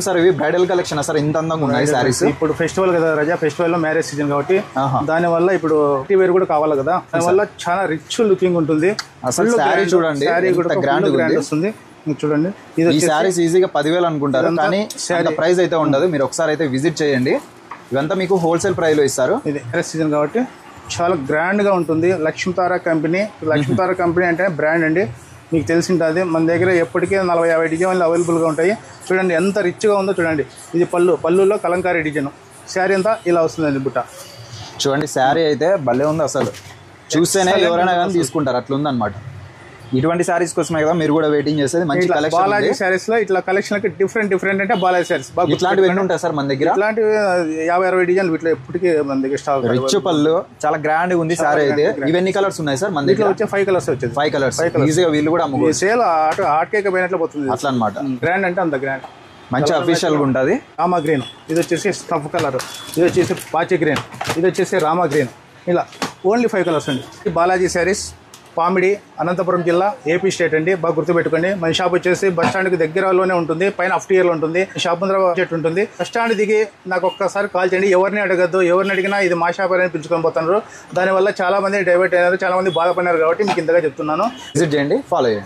Sir ఇవి bridal collection sir ఇంత అందంగా ఉన్నాయి సారీస్. ఇప్పుడు ఫెస్టివల్ కదా రజా, ఫెస్టివల్ లో మ్యారేజ్ సీజన్ కాబట్టి దాని వల్ల ఇప్పుడు వేర్ కూడా కావాలి కదా, దాని వల్ల చాలా రిచ్ లుకింగ్ ఉంటుంది. అసలు సారీ చూడండి, గ్రాండ్ వస్తుంది. చూడండి ఈ సారీస్ ఈజీగా 10,000 అనుకుంటారు, కానీ ప్రైస్ అయితే ఉండదు. మీరు ఒకసారి అయితే విజిట్ చేయండి. ఇవంతా మీకు హోల్సేల్ ప్రైస్ లో ఇస్తారు. ఇది మ్యారేజ్ సీజన్ కాబట్టి చాలా గ్రాండ్ గా ఉంటుంది. లక్ష్మీతార కంపెనీ, లక్ష్మీతార కంపెనీ అంటే బ్రాండ్ అండి, మీకు తెలిసి ఉంటుంది. మన దగ్గర ఎప్పటికీ 40-50 డిజైన్లు అవైలబుల్గా ఉంటాయి. చూడండి ఎంత రిచ్గా ఉందో చూడండి. ఇది పళ్ళులో కలంకారీ డిజైన్. శారీ అంతా ఇలా వస్తుందండి బుట్ట. చూడండి శారీ అయితే భలే ఉంది, అసలు చూస్తేనే ఎవరైనా కానీ తీసుకుంటారు, అట్లా ఉందన్నమాట. ఇటువంటి సారీస్ కోసమే కదా మీరు కూడా వెయిటింగ్ చేసేది. మంచి కలెక్షన్ బాలాజీ సారీస్ లో ఇట్లా కలెక్షన్ డిఫరెంట్ అంటే బాలాజీ సారీస్. ఇట్లాంటివి ఎన్ని ఉంటాయి సార్ మన దగ్గర? ఇట్లాంటివి 50-60 డిజైన్లు ఇట్లా ఎప్పటికీ మన దగ్గర స్టాక్. రిచ్ పళ్ళు, చాలా గ్రాండ్ ఉంది సారీ అయితే. ఇవన్నీ కలర్స్ ఉన్నాయి సార్ మన దగ్గర? వచ్చే 5 కలర్స్ వచ్చేది. 5 కలర్స్ ఈజీగా వీళ్ళు కూడా అమ్ముకోవచ్చు. సేల్ ఆటకేక పోయినట్లు పోతుంది అట్లా అనమాట. గ్రాండ్ అంటే అంత గ్రాండ్, మంచి అఫీషియల్ గా ఉంటుంది. రామా గ్రీన్, ఇది వచ్చేసి స్టఫ్ కలర్, ఇది వచ్చేసి పాచి గ్రీన్, ఇది వచ్చేసి రామా గ్రీన్. ఇలా ఓన్లీ 5 కలర్స్ అండి. బాలాజీ శారీస్, పామిడి, అనంతపురం జిల్లా, ఏపీ స్టేట్ అండి. బాగా గుర్తుపెట్టుకోండి. మన షాప్ వచ్చేసి బస్ స్టాండ్ కి దగ్గరలోనే ఉంటుంది. పైన అఫ్టియర్ లో ఉంటుంది. షాప్ ముందర చెట్టు ఉంటుంది. బస్ స్టాండ్ దిగి నాకు ఒక్కసారి కాల్ చేయండి. ఎవరిని అడగద్దు, ఎవరిని అడిగినా ఇది మా షాప్ అని పిలుచుకొని పోతున్నారు. దానివల్ల చాలా మంది డైవర్ట్ అయినారు, చాలా మంది బాధపడినారు. కాబట్టి మీకు ఇంతగా చెప్తున్నాను. విజిట్ చేయండి, ఫాలో చేయండి.